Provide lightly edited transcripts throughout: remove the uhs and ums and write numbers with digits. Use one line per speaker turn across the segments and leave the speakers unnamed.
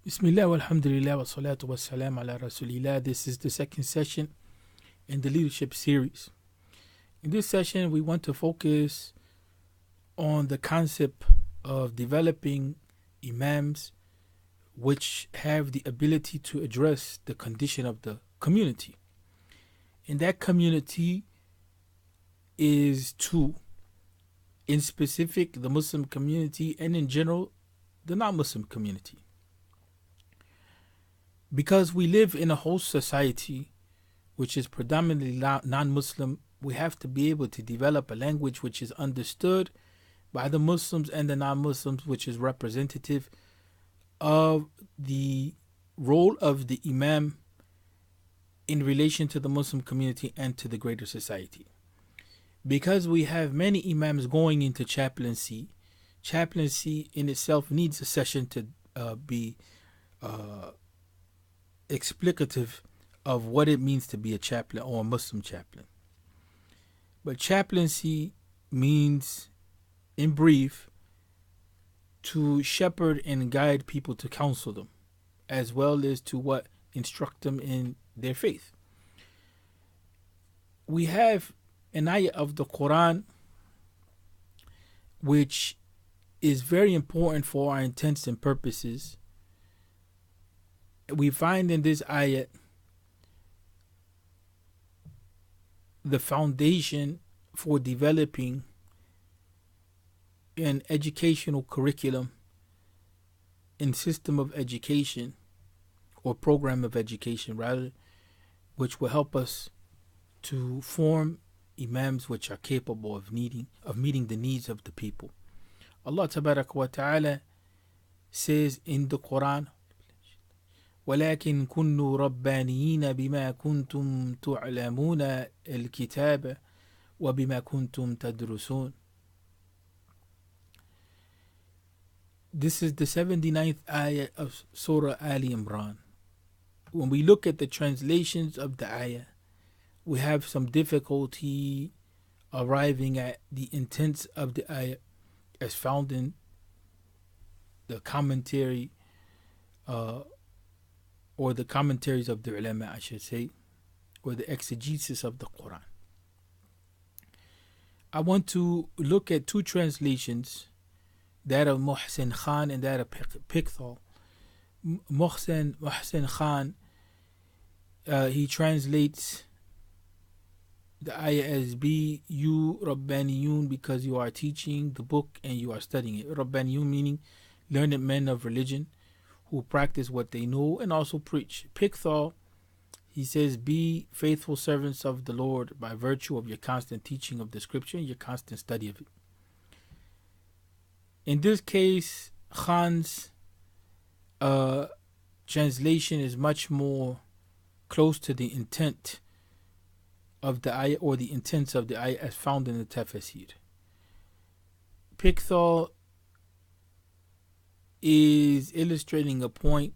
Bismillah walhamdulillah wa salatu wa salam ala rasulillah. This is the second session in the leadership series. In this session, we want to focus on the concept of developing imams which have the ability to address the condition of the community. And that community is two. In specific, the Muslim community, and in general, the non-Muslim community. Because we live in a host society which is predominantly non-Muslim, we have to be able to develop a language which is understood by the Muslims and the non-Muslims, which is representative of the role of the Imam in relation to the Muslim community and to the greater society. Because we have many Imams going into chaplaincy, chaplaincy in itself needs a session to be explicative of what it means to be a chaplain or a Muslim chaplain. But chaplaincy means, in brief, to shepherd and guide people, to counsel them, as well as to instruct them in their faith. We have an ayah of the Quran which is very important for our intents and purposes. We find in this ayat the foundation for developing an educational curriculum and system of education, or program of education rather, which will help us to form imams which are capable of meeting the needs of the people. Allah Tabaraka wa Ta'ala says in the Quran, ولكن كونوا ربانيين بما كنتم تعلمون الكتاب وبما كنتم تدرسون. This is the 79th ayah of Surah Ali Imran. When we look at the translations of the ayah, we have some difficulty arriving at the intents of the ayah as found in the commentary or the commentaries of the ulama, I should say, or the exegesis of the Quran. I want to look at two translations, that of Muhsin Khan and that of Pickthall. Muhsin Khan, he translates the ayah as be you Rabbaniyun, because you are teaching the book and you are studying it. Rabbaniyun meaning learned men of religion who practice what they know and also preach. Pickthall, he says, be faithful servants of the Lord by virtue of your constant teaching of the scripture and your constant study of it. In this case, Khan's translation is much more close to the intent of the ayah, or the intents of the ayah as found in the tafsir. Pickthall is illustrating a point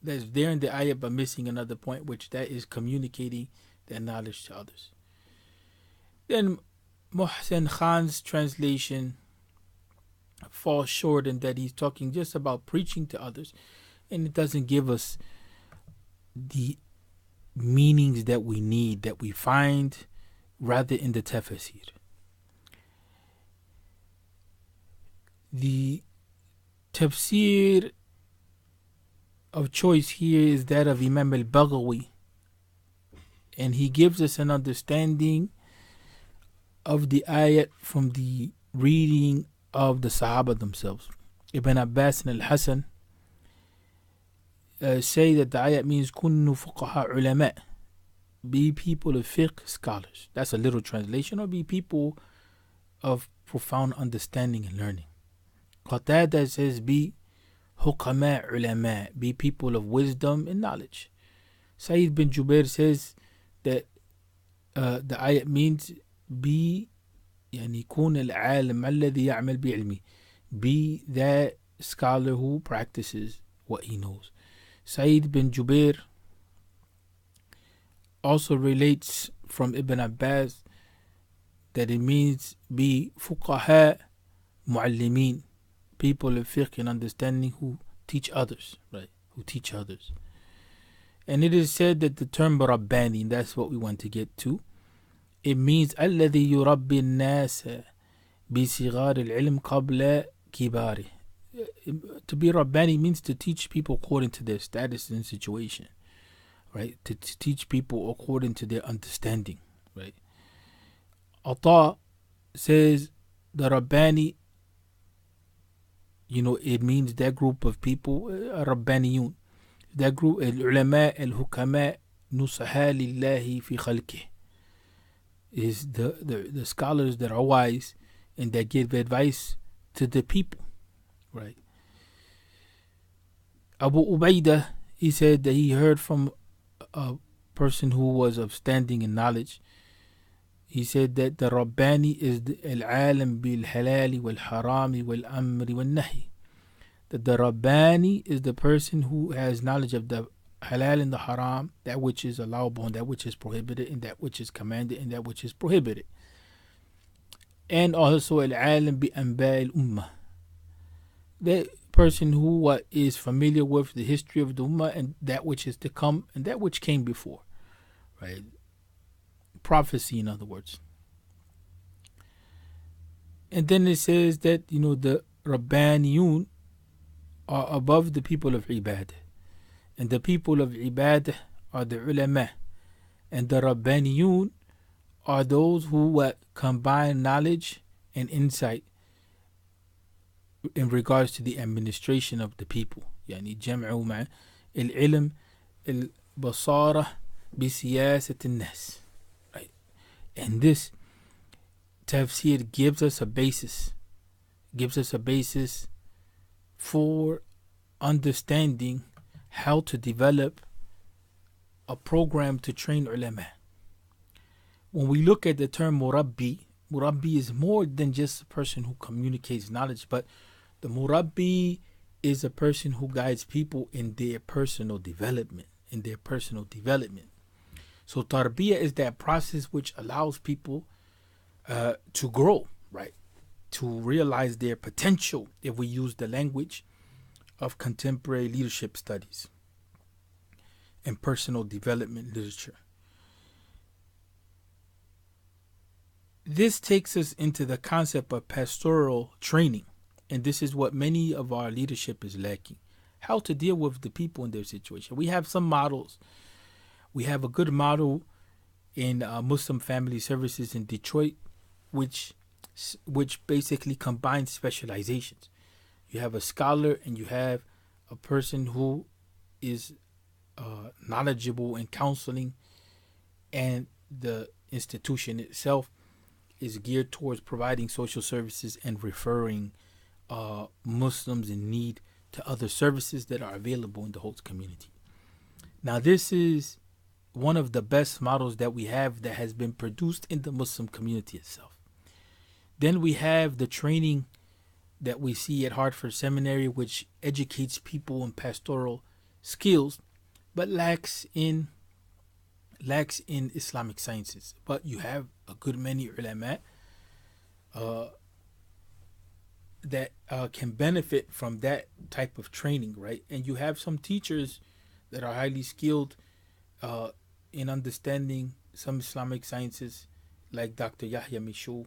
that's there in the ayah but missing another point, which that is communicating that knowledge to others. Then Muhsin Khan's translation falls short in that he's talking just about preaching to others, and it doesn't give us the meanings that we need, that we find rather in the tafsir. The tafsir of choice here is that of Imam al-Baghawi, and he gives us an understanding of the ayat from the reading of the Sahaba themselves. Ibn Abbas and al-Hasan say that the ayat means kunnu fuqaha ulama, be people of fiqh scholars. That's a little translation, or be people of profound understanding and learning. Qatada says be hukama ulama, be people of wisdom and knowledge. Sayyid bin Jubair says that the ayat means be يعني كون العالم الذي يعمل بعلمه, be that scholar who practices what he knows. Sayyid bin Jubair also relates from Ibn Abbas that it means be fuqaha muallimin, people of fiqh and understanding who teach others, right? Who teach others. And it is said that the term Rabbani, that's what we want to get to. It means الذي يربي الناس بصغار العلم قبل كباره. To be Rabbani means to teach people according to their status and situation, right? To teach people according to their understanding, right? Ata says the Rabbani, it means that group of people, Rabbaniyun. That group, العلماء الحكماء نصحاء لله في خلقه, is the scholars that are wise and that give advice to the people, right? Abu Ubaidah, he said that he heard from a person who was of standing in knowledge. He said that the Rabbani is al-alim bil-halali wal-harami wal-amri wal-nahi. That the Rabbani is the person who has knowledge of the halal and the haram, that which is allowable and that which is prohibited, and that which is commanded and that which is prohibited. And also al-alim bi-anba' al-ummah, that person who is familiar with the history of the ummah and that which is to come and that which came before, right? Prophecy, in other words. And then it says that the Rabbaniyun are above the people of Ibadah, and the people of Ibadah are the ulama, and the Rabbaniyun are those who combine knowledge and insight in regards to the administration of the people. يعني جمعوا مع العلم البصارة بسياسة الناس. Right? And this tafsir gives us a basis for understanding how to develop a program to train ulama. When we look at the term murabbi is more than just a person who communicates knowledge, but the murabbi is a person who guides people in their personal development. So tarbiyah is that process which allows people to grow, right? To realize their potential, if we use the language of contemporary leadership studies and personal development literature. This takes us into the concept of pastoral training, and this is what many of our leadership is lacking. How to deal with the people in their situation. We have some models. We have a good model in Muslim Family Services in Detroit, which basically combines specializations. You have a scholar and you have a person who is knowledgeable in counseling, and the institution itself is geared towards providing social services and referring Muslims in need to other services that are available in the host community. Now, this is one of the best models that we have that has been produced in the Muslim community itself. Then we have the training that we see at Hartford Seminary, which educates people in pastoral skills, but lacks in Islamic sciences. But you have a good many ulama that can benefit from that type of training, right? And you have some teachers that are highly skilled in understanding some Islamic sciences, like Dr. Yahya Mishu.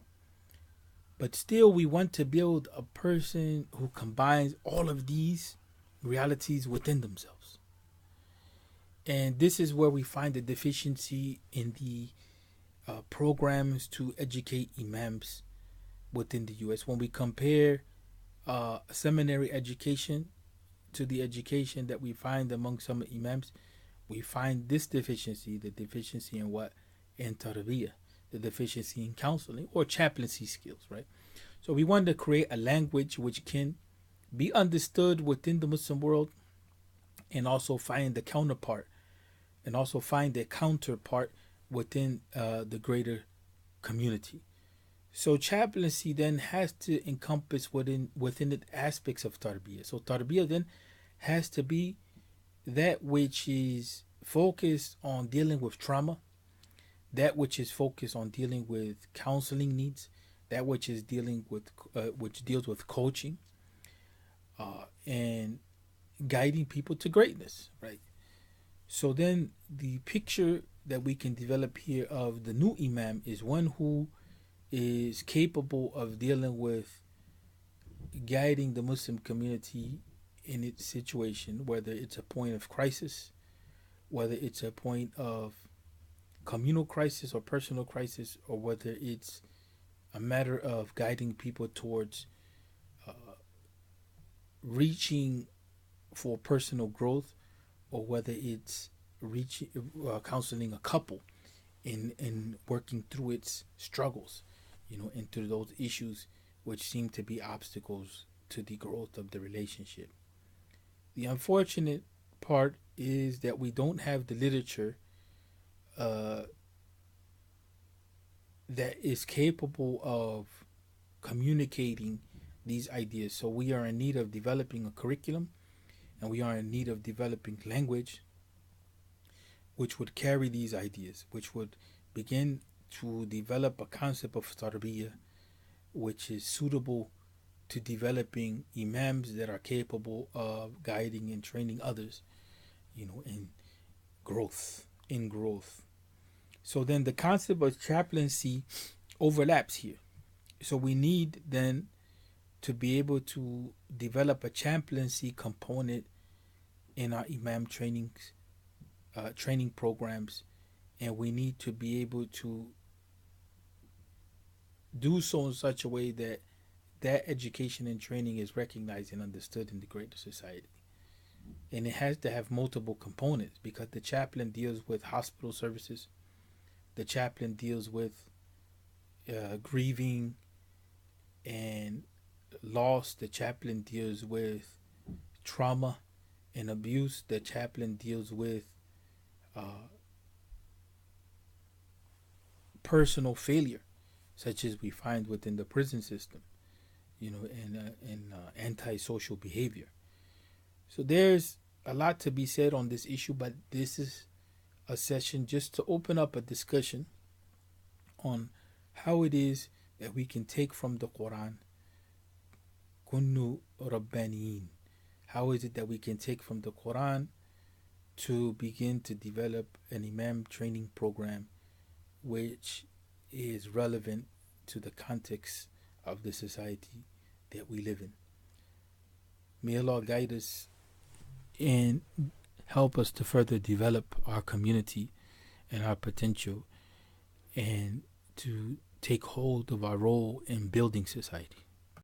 But still, we want to build a person who combines all of these realities within themselves. And this is where we find the deficiency in the programs to educate imams within the U.S. When we compare seminary education to the education that we find among some imams, we find this deficiency, the deficiency in what? In tarbiyah, the deficiency in counseling or chaplaincy skills, right? So we want to create a language which can be understood within the Muslim world, and also find the counterpart within the greater community. So chaplaincy then has to encompass within it aspects of tarbiyah. So tarbiyah then has to be that which is focused on dealing with trauma, that which is focused on dealing with counseling needs, that which is dealing with which deals with coaching, and guiding people to greatness, right? So then the picture that we can develop here of the new Imam is one who is capable of dealing with guiding the Muslim community in its situation, whether it's a point of crisis, whether it's a point of communal crisis or personal crisis, or whether it's a matter of guiding people towards uh, reaching for personal growth, or whether it's reaching counseling a couple in working through its struggles, and through those issues which seem to be obstacles to the growth of the relationship. The unfortunate part is that we don't have the literature uh, that is capable of communicating these ideas. So we are in need of developing a curriculum, and we are in need of developing language which would carry these ideas, which would begin to develop a concept of Tarbiyah which is suitable to developing imams that are capable of guiding and training others, in growth. So then the concept of chaplaincy overlaps here. So we need then to be able to develop a chaplaincy component in our imam training programs, and we need to be able to do so in such a way that that education and training is recognized and understood in the greater society. And it has to have multiple components, because the chaplain deals with hospital services, the chaplain deals with grieving and loss, the chaplain deals with trauma and abuse, the chaplain deals with uh, personal failure, such as we find within the prison system, and antisocial behavior. So there's a lot to be said on this issue, but this is a session just to open up a discussion on how it is that we can take from the Quran, kunnu rabbaniyin. How is it that we can take from the Quran to begin to develop an imam training program which is relevant to the context of the society that we live in? May Allah guide us and help us to further develop our community and our potential, and to take hold of our role in building society.